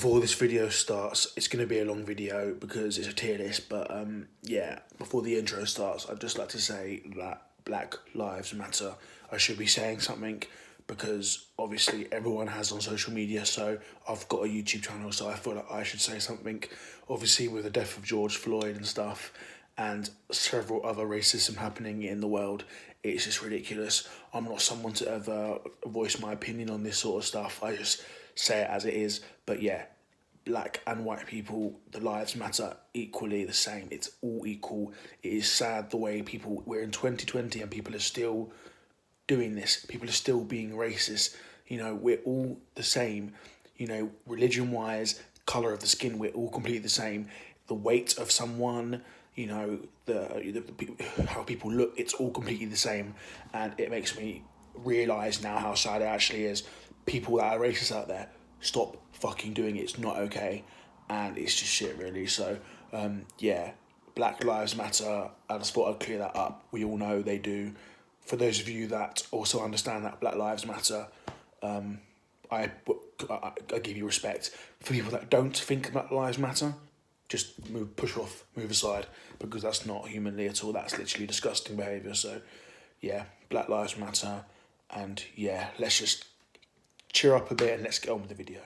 before this video starts, it's going to be a long video because it's a tier list, but yeah, before the intro starts, I'd just like to say that Black Lives Matter. I should be saying something because obviously everyone has on social media, so I've got a YouTube channel, so I feel like I should say something. Obviously with the death of George Floyd and stuff, and several other racism happening in the world, it's just ridiculous. I'm not someone to ever voice my opinion on this sort of stuff. I just say it as it is. But yeah, black and white people, the lives matter equally the same. It's all equal. It is sad the way we're in 2020 and people are still doing this. People are still being racist. You know, we're all the same. You know, religion-wise, colour of the skin, we're all completely the same. The weight of someone, you know, how people look, it's all completely the same. And it makes me realise now how sad it actually is. People that are racist out there, stop fucking doing it. It's not okay. And it's just shit, really. So, yeah, Black Lives Matter. I just thought I'd clear that up. We all know they do. For those of you that also understand that Black Lives Matter, I give you respect. For people that don't think Black Lives Matter, just push off, move aside, because that's not humanly at all. That's literally disgusting behaviour. So, yeah, Black Lives Matter. And yeah, let's just cheer up a bit and let's get on with the video.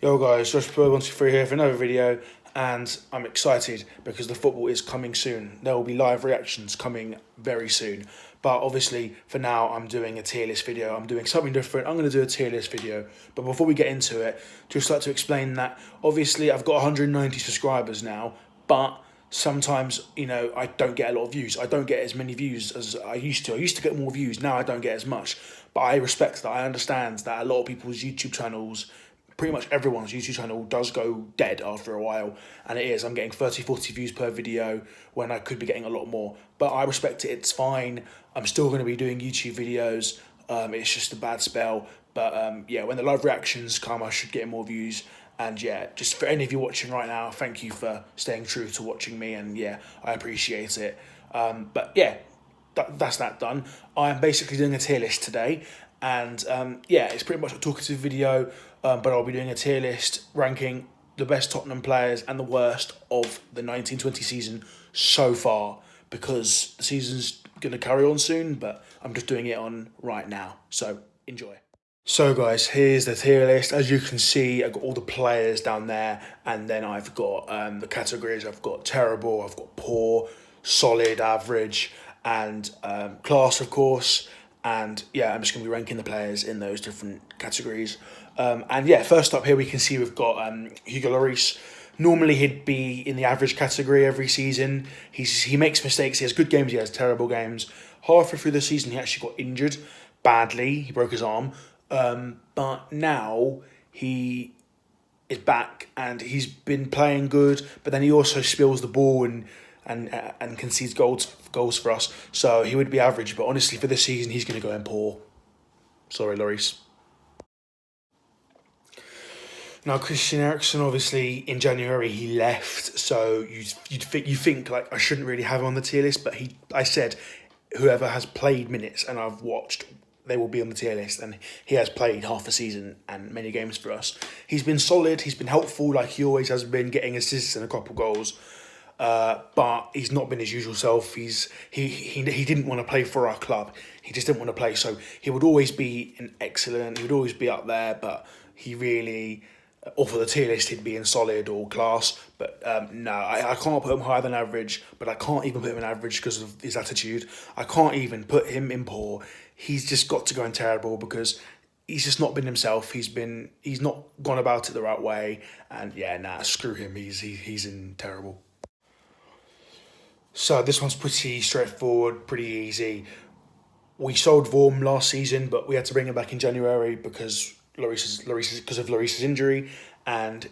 Yo guys, Josh Pro 123 here for another video, and I'm excited because the football is coming soon. There will be live reactions coming very soon. But obviously, for now, I'm doing a tier list video. I'm doing something different. I'm going to do a tier list video. But before we get into it, just like to explain that, obviously, I've got 190 subscribers now, but sometimes, you know, I don't get a lot of views. I don't get as many views as I used to. I used to get more views. Now I don't get as much. But I respect that. I understand that a lot of people's YouTube channels, pretty much everyone's YouTube channel, does go dead after a while. And it is. I'm getting 30, 40 views per video when I could be getting a lot more. But I respect it. It's fine. I'm still going to be doing YouTube videos. It's just a bad spell. But yeah, when the live reactions come, I should get more views. And yeah, just for any of you watching right now, thank you for staying true to watching me. And yeah, I appreciate it. But yeah, that's that done. I'm basically doing a tier list today. And yeah, it's pretty much a talkative video. But I'll be doing a tier list ranking the best Tottenham players and the worst of the 1920 season so far, because the season's going to carry on soon, but I'm just doing it on right now. So enjoy. So guys, here's the tier list. As you can see, I've got all the players down there, and then I've got the categories. I've got terrible, I've got poor, solid, average, and class, of course. And yeah, I'm just going to be ranking the players in those different categories. And yeah, first up here we can see we've got Hugo Lloris. Normally he'd be in the average category every season. He makes mistakes, he has good games, he has terrible games. Halfway through the season he actually got injured badly, he broke his arm. But now he is back and he's been playing good, but then he also spills the ball and concedes goals for us. So he would be average, but honestly for this season he's going to go in poor. Sorry, Lloris. Now, Christian Eriksen, obviously, in January, he left, so you think like, I shouldn't really have him on the tier list, but I said, whoever has played minutes, and I've watched, they will be on the tier list, and he has played half a season and many games for us. He's been solid, he's been helpful, like he always has been, getting assists and a couple goals, but he's not been his usual self. He didn't want to play for our club, he just didn't want to play, so he would always be excellent, he would always be up there, but he really... or for the tier list, he'd be in solid or class. But no, I can't put him higher than average, but I can't even put him in average because of his attitude. I can't even put him in poor. He's just got to go in terrible because he's just not been himself. He's not gone about it the right way. And yeah, nah, screw him. He's in terrible. So this one's pretty straightforward, pretty easy. We sold Vorm last season, but we had to bring him back in January because because of Lloris's injury, and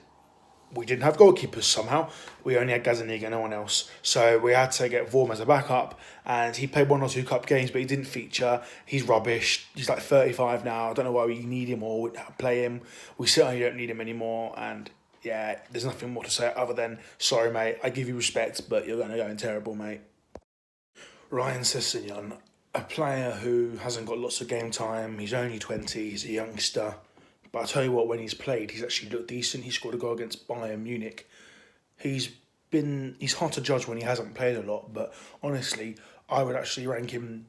we didn't have goalkeepers somehow. We only had Gazaniga, no one else. So we had to get Vorm as a backup, and he played 1 or 2 cup games, but he didn't feature. He's rubbish. He's like 35 now. I don't know why we need him or play him. We certainly don't need him anymore, and yeah, there's nothing more to say other than, sorry, mate, I give you respect, but you're going to go in terrible, mate. Ryan Sessegnon, a player who hasn't got lots of game time. He's only 20, he's a youngster. But I tell you what, when he's played, he's actually looked decent. He scored a goal against Bayern Munich. He's he's hard to judge when he hasn't played a lot, but honestly, I would actually rank him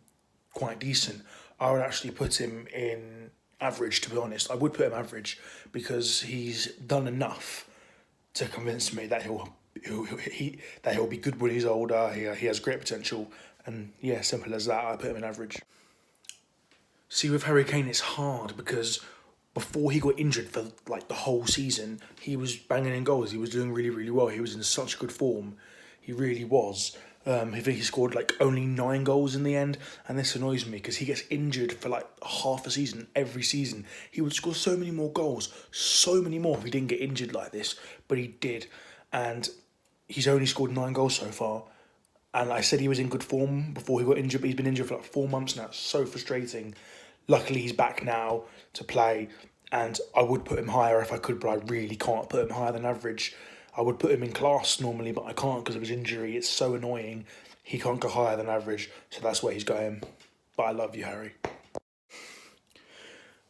quite decent. I would actually put him in average, to be honest. I would put him average because he's done enough to convince me that he'll be good when he's older. He has great potential, and yeah, simple as that. I put him in average. See, with Harry Kane, it's hard because before he got injured for like the whole season, he was banging in goals. He was doing really, really well. He was in such good form. He really was. I think he scored like only 9 goals in the end, and this annoys me because he gets injured for like half a season every season. He would score so many more goals, so many more if he didn't get injured like this, but he did, and he's only scored 9 goals so far. And I said he was in good form before he got injured, but he's been injured for like 4 months now. It's so frustrating. Luckily, he's back now to play, and I would put him higher if I could, but I really can't put him higher than average. I would put him in class normally, but I can't because of his injury. It's so annoying. He can't go higher than average, so that's where he's going. But I love you, Harry.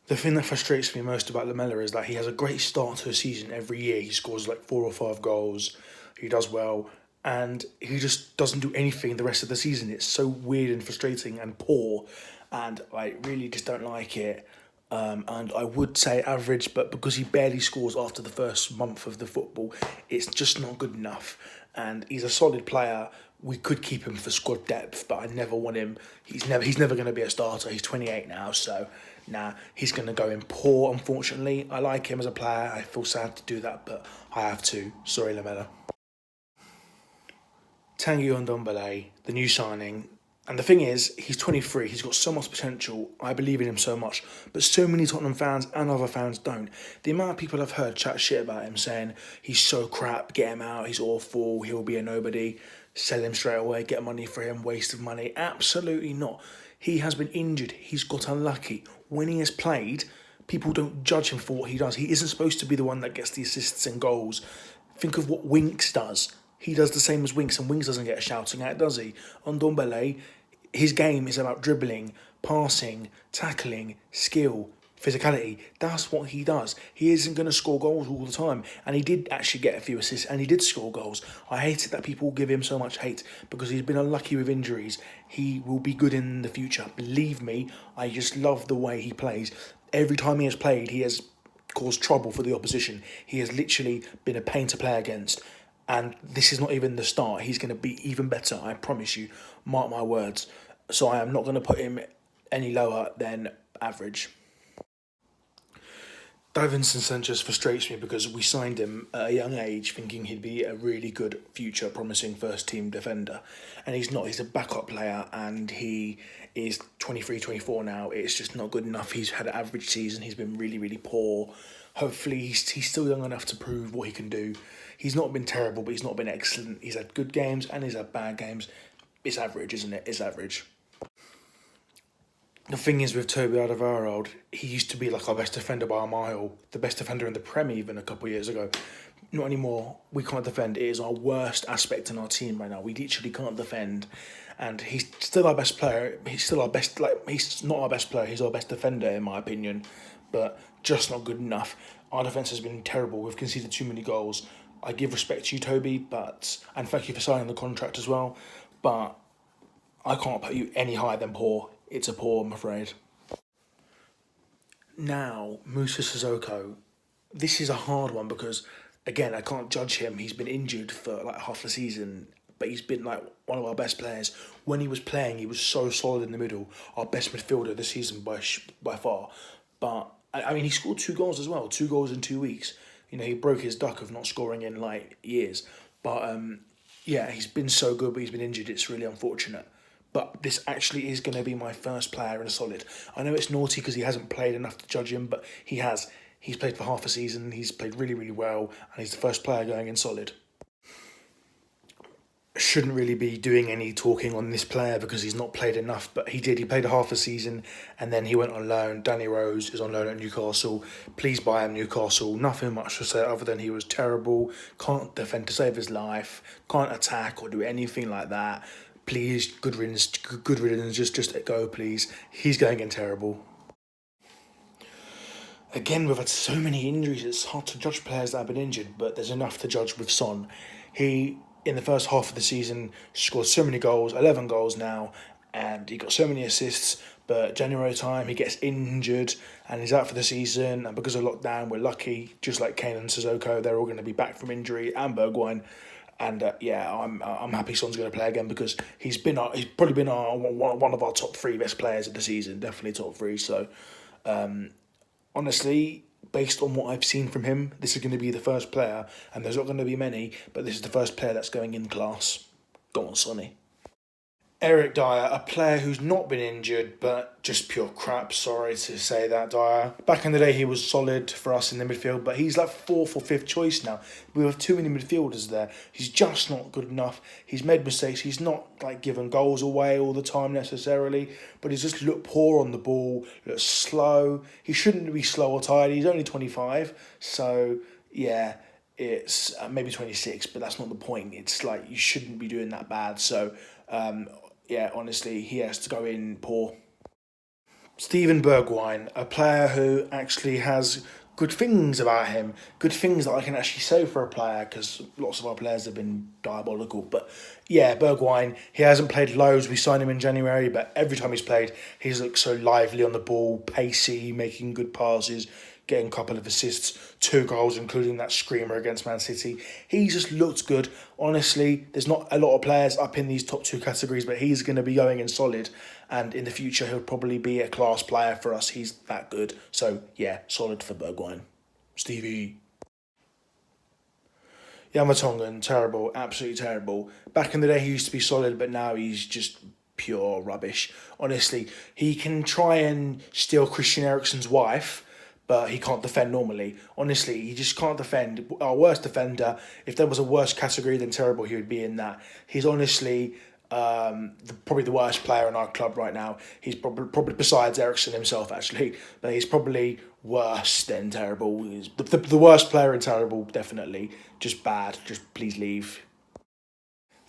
The thing that frustrates me most about Lamella is that he has a great start to a season every year. He scores like 4 or 5 goals. He does well, and he just doesn't do anything the rest of the season. It's so weird and frustrating and poor, and I really just don't like it. And I would say average, but because he barely scores after the first month of the football, it's just not good enough. And he's a solid player. We could keep him for squad depth, but I never want him. He's never going to be a starter. He's 28 now, so nah, he's going to go in poor. Unfortunately, I like him as a player. I feel sad to do that, but I have to. Sorry, Lamella. Tanguy Ndombele, the new signing. And the thing is, he's 23, he's got so much potential, I believe in him so much, but so many Tottenham fans and other fans don't. The amount of people I've heard chat shit about him saying, he's so crap, get him out, he's awful, he'll be a nobody, sell him straight away, get money for him, waste of money. Absolutely not. He has been injured, he's got unlucky. When he has played, people don't judge him for what he does. He isn't supposed to be the one that gets the assists and goals. Think of what Winks does. He does the same as Winks, and Winks doesn't get a shouting at, does he? On Ndombele, his game is about dribbling, passing, tackling, skill, physicality. That's what he does. He isn't going to score goals all the time. And he did actually get a few assists and he did score goals. I hate it that people give him so much hate because he's been unlucky with injuries. He will be good in the future. Believe me, I just love the way he plays. Every time he has played, he has caused trouble for the opposition. He has literally been a pain to play against. And this is not even the start. He's going to be even better, I promise you. Mark my words. So I am not going to put him any lower than average. Davinson Sanchez frustrates me because we signed him at a young age thinking he'd be a really good future promising first team defender. And he's not. He's a backup player and he is 23, 24 now. It's just not good enough. He's had an average season. He's been really, really poor. Hopefully he's still young enough to prove what he can do. He's not been terrible, but he's not been excellent. He's had good games and he's had bad games. It's average, isn't it? It's average. The thing is with Toby Alderweireld, he used to be like our best defender by a mile, the best defender in the Prem even a couple of years ago. Not anymore. We can't defend. It is our worst aspect in our team right now. We literally can't defend, and he's still our best player. He's still our best. He's not our best player. He's our best defender in my opinion, but just not good enough. Our defense has been terrible. We've conceded too many goals. I give respect to you, Toby, and thank you for signing the contract as well. But I can't put you any higher than poor. It's a poor, I'm afraid. Now, Musa Sissoko. This is a hard one because, again, I can't judge him. He's been injured for like half the season, but he's been like one of our best players. When he was playing, he was so solid in the middle. Our best midfielder this season by far. But, I mean, he scored 2 goals as well. 2 goals in 2 weeks. You know, he broke his duck of not scoring in like years. But, yeah, he's been so good, but he's been injured. It's really unfortunate. But this actually is going to be my first player in a solid. I know it's naughty because he hasn't played enough to judge him, but he has. He's played for half a season, he's played really, really well, and he's the first player going in solid. Shouldn't really be doing any talking on this player because he's not played enough, but he did. He played a half a season and then he went on loan. Danny Rose is on loan at Newcastle. Please buy him, Newcastle. Nothing much to say other than he was terrible, can't defend to save his life, can't attack or do anything like that. Please, good riddance, just let go, please. He's going in terrible. Again, we've had so many injuries, it's hard to judge players that have been injured, but there's enough to judge with Son. He, in the first half of the season, scored so many goals, 11 goals now, and he got so many assists, but January time, he gets injured and he's out for the season, and because of lockdown, we're lucky, just like Kane and Sissoko, they're all going to be back from injury, and Bergwijn. And yeah, I'm happy Son's going to play again because he's probably been one of our top three best players of the season, definitely top three. So honestly, based on what I've seen from him, this is going to be the first player, and there's not going to be many, but this is the first player that's going in class. Go on, Sonny. Eric Dyer, a player who's not been injured, but just pure crap. Sorry to say that, Dyer. Back in the day, he was solid for us in the midfield, but he's like fourth or fifth choice now. We have too many midfielders there. He's just not good enough. He's made mistakes. He's not like giving goals away all the time necessarily, but he's just looked poor on the ball, looks slow. He shouldn't be slow or tired. He's only 25, so yeah. It's maybe 26, but that's not the point. It's like you shouldn't be doing that bad. So, yeah, honestly, he has to go in poor. Steven Bergwijn, a player who actually has good things about him, good things that I can actually say for a player because lots of our players have been diabolical. But yeah, Bergwijn, he hasn't played loads. We signed him in January, but every time he's played, he's looked so lively on the ball, pacey, making good passes, getting a couple of assists, 2 goals, including that screamer against Man City. He just looked good. Honestly, there's not a lot of players up in these top two categories, but he's going to be going in solid. And in the future, he'll probably be a class player for us. He's that good. So, yeah, solid for Bergwijn. Stevie. Yamatongan, terrible, absolutely terrible. Back in the day, he used to be solid, but now he's just pure rubbish. Honestly, he can try and steal Christian Eriksen's wife, but he can't defend normally. Honestly, he just can't defend. Our worst defender, if there was a worse category than terrible, he would be in that. He's honestly probably the worst player in our club right now. He's probably besides Eriksen himself, actually, but he's probably worse than terrible. He's the worst player in terrible, definitely. Just bad. Just please leave.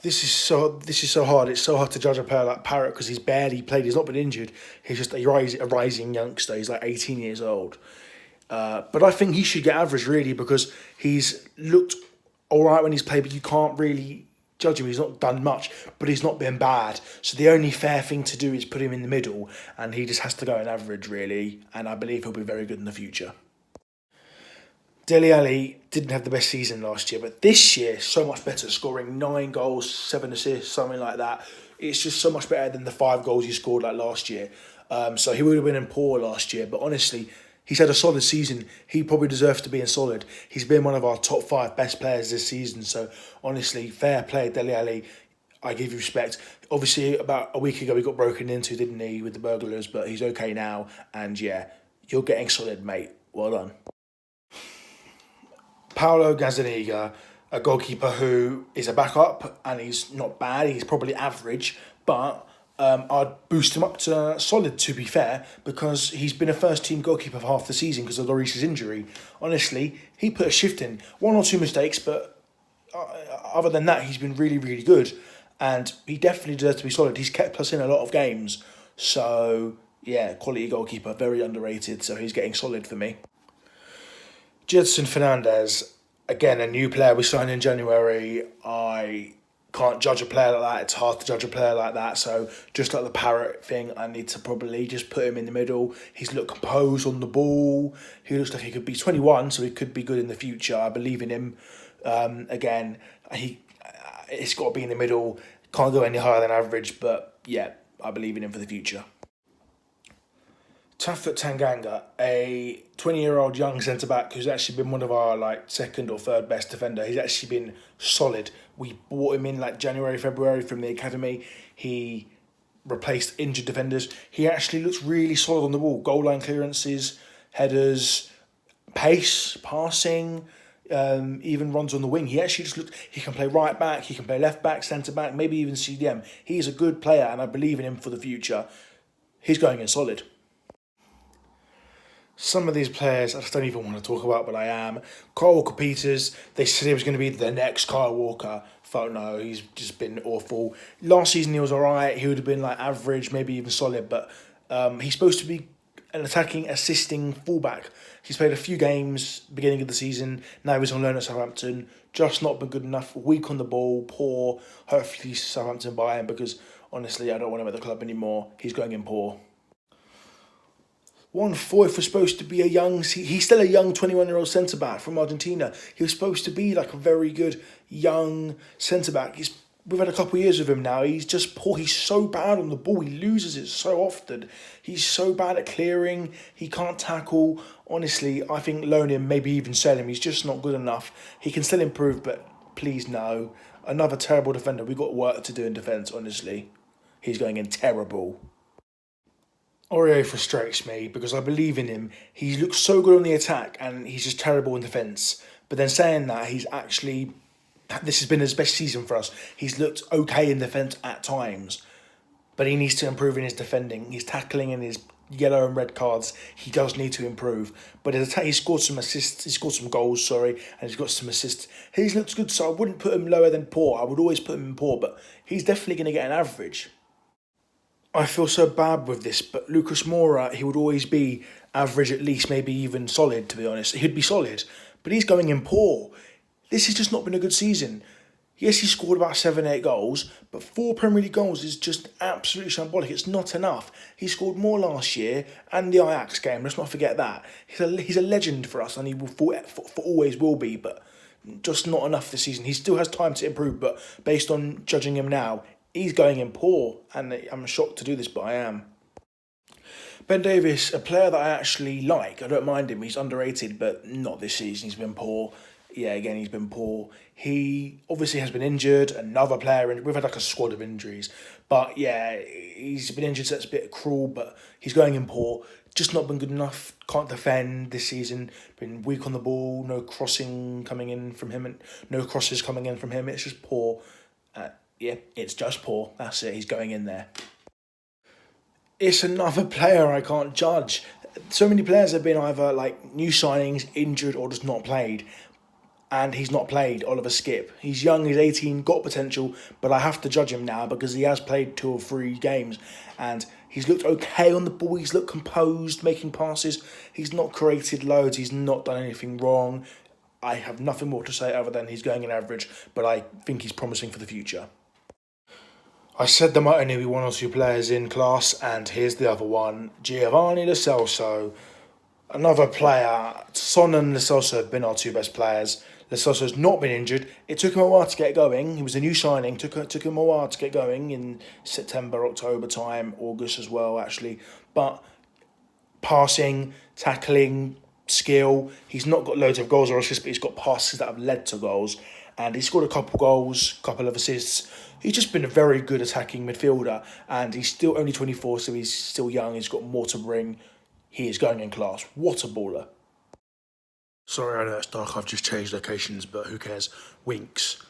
This is so hard. It's so hard to judge a player like Parrott because he's barely played. He's not been injured. He's just a rising youngster. He's like 18 years old. But I think he should get average really because he's looked all right when he's played, but you can't really judge him. He's not done much, but he's not been bad. So the only fair thing to do is put him in the middle, and he just has to go in average really. And I believe he'll be very good in the future. Dele Alli didn't have the best season last year, but this year so much better, scoring 9 goals, 7 assists, something like that. It's just so much better than the 5 goals he scored like last year. So he would have been in poor last year, but honestly, he's had a solid season. He probably deserves to be in solid. He's been one of our top 5 best players this season. So honestly, fair play, Dele Alli. I give you respect. Obviously, about a week ago, he got broken into, didn't he, with the burglars, but he's okay now. And yeah, you're getting solid, mate. Well done. Paolo Gazzaniga, a goalkeeper who is a backup and he's not bad. He's probably average, but I'd boost him up to solid, to be fair, because he's been a first-team goalkeeper for half the season because of Lloris's injury. Honestly, he put a shift in. 1 or 2 mistakes, but other than that, he's been really, really good. And he definitely deserves to be solid. He's kept us in a lot of games. So, yeah, quality goalkeeper, very underrated. So he's getting solid for me. Jedson Fernandez, again, a new player we signed in January. I can't judge a player like that. It's hard to judge a player like that. So just like the Parrot thing, I need to probably just put him in the middle. He's looked composed on the ball. He looks like he could be 21, so he could be good in the future. I believe in him. Again, it's got to be in the middle. Can't go any higher than average, but yeah, I believe in him for the future. Taffet Tanganga, a 20-year-old young centre-back who's actually been one of our second or third best defender. He's actually been solid. We bought him in January, February from the academy. He replaced injured defenders. He actually looks really solid on the ball. Goal line clearances, headers, pace, passing, even runs on the wing. He actually just looks, he can play right back, he can play left back, centre back, maybe even CDM. He's a good player and I believe in him for the future. He's going in solid. Some of these players I just don't even want to talk about, but I am. Kyle Walker-Peters, they said he was going to be the next Kyle Walker. Fuck no, he's just been awful. Last season he was alright, he would have been average, maybe even solid, but he's supposed to be an attacking, assisting fullback. He's played a few games beginning of the season. Now he's on loan at Southampton. Just not been good enough. Weak on the ball, poor. Hopefully Southampton buy him because honestly, I don't want him at the club anymore. He's going in poor. Juan Foyth was supposed to be he's still a young 21-year-old centre-back from Argentina. He was supposed to be like a very good young centre-back. We've had a couple of years of him now. He's just poor. He's so bad on the ball. He loses it so often. He's so bad at clearing. He can't tackle. Honestly, I think loan him, maybe even sell him. He's just not good enough. He can still improve, but please no. Another terrible defender. We've got work to do in defence, honestly. He's going in terrible. Aurier frustrates me because I believe in him. He looks so good on the attack and he's just terrible in defence. But then saying that, this has been his best season for us. He's looked okay in defence at times, but he needs to improve in his defending. His tackling and his yellow and red cards, he does need to improve. But he scored some assists, he scored some goals, and he's got some assists. He's looked good, so I wouldn't put him lower than poor. I would always put him in poor, but he's definitely going to get an average. I feel so bad with this, but Lucas Moura, he would always be average at least, maybe even solid, to be honest. He'd be solid, but he's going in poor. This has just not been a good season. Yes, he scored about 7-8 goals, but 4 Premier League goals is just absolutely shambolic. It's not enough. He scored more last year and the Ajax game. Let's not forget that. He's a legend for us and he will for always will be, but just not enough this season. He still has time to improve, but based on judging him now, he's going in poor, and I'm shocked to do this, but I am. Ben Davies, a player that I actually like. I don't mind him. He's underrated, but not this season. He's been poor. Yeah, again, he's been poor. He obviously has been injured. Another player, we've had like a squad of injuries. But yeah, he's been injured, so it's a bit cruel, but he's going in poor. Just not been good enough. Can't defend this season. Been weak on the ball. No crossing coming in from him, and no crosses coming in from him. It's just poor. Yeah, it's just poor. That's it. He's going in there. It's another player I can't judge. So many players have been either like new signings, injured, or just not played. And he's not played, Oliver Skip. He's young, he's 18, got potential, but I have to judge him now because he has played 2 or 3 games. And he's looked okay on the ball, he's looked composed, making passes. He's not created loads, he's not done anything wrong. I have nothing more to say other than he's going in average, but I think he's promising for the future. I said there might only be 1 or 2 players in class, and here's the other one, Giovanni Lo Celso. Another player. Son and Lo Celso have been our 2 best players. Lo Celso's not been injured. It took him a while to get going. He was a new signing. Took him a while to get going in September, October time, August as well, actually. But passing, tackling, skill. He's not got loads of goals or assists, but he's got passes that have led to goals. And he scored a couple goals, couple of assists. He's just been a very good attacking midfielder. And he's still only 24, so he's still young. He's got more to bring. He is going in class. What a baller. Sorry, I know it's dark. I've just changed locations, but who cares? Winks.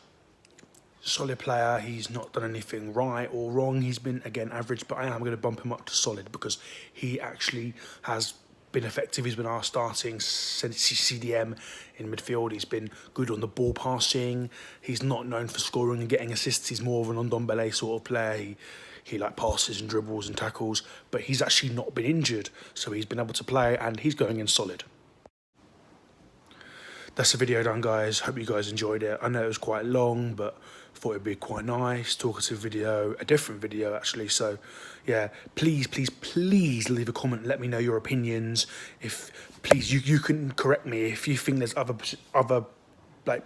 Solid player. He's not done anything right or wrong. He's been, again, average, but I am going to bump him up to solid because he actually has been effective. He's been our starting CDM in midfield. He's been good on the ball passing. He's not known for scoring and getting assists. He's more of an Ndombele sort of player. He like passes and dribbles and tackles, but he's actually not been injured, so he's been able to play and he's going in solid. That's the video done, guys. Hope you guys enjoyed it. I know it was quite long, but thought it'd be quite nice, talkative video, a different video actually. So yeah, please leave a comment and let me know your opinions. If please you can correct me if you think there's other like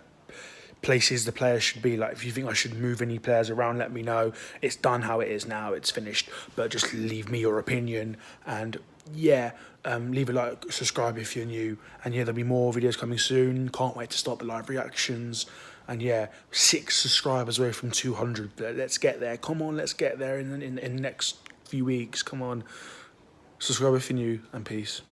places the players should be. Like if you think I should move any players around, let me know. It's done how it is now, it's finished, but just leave me your opinion. And yeah, leave a like, subscribe if you're new, and yeah, there'll be more videos coming soon. Can't wait to start the live reactions. And yeah, 6 subscribers away from 200. Let's get there. Come on, let's get there in the next few weeks. Come on, subscribe if you're new, and peace.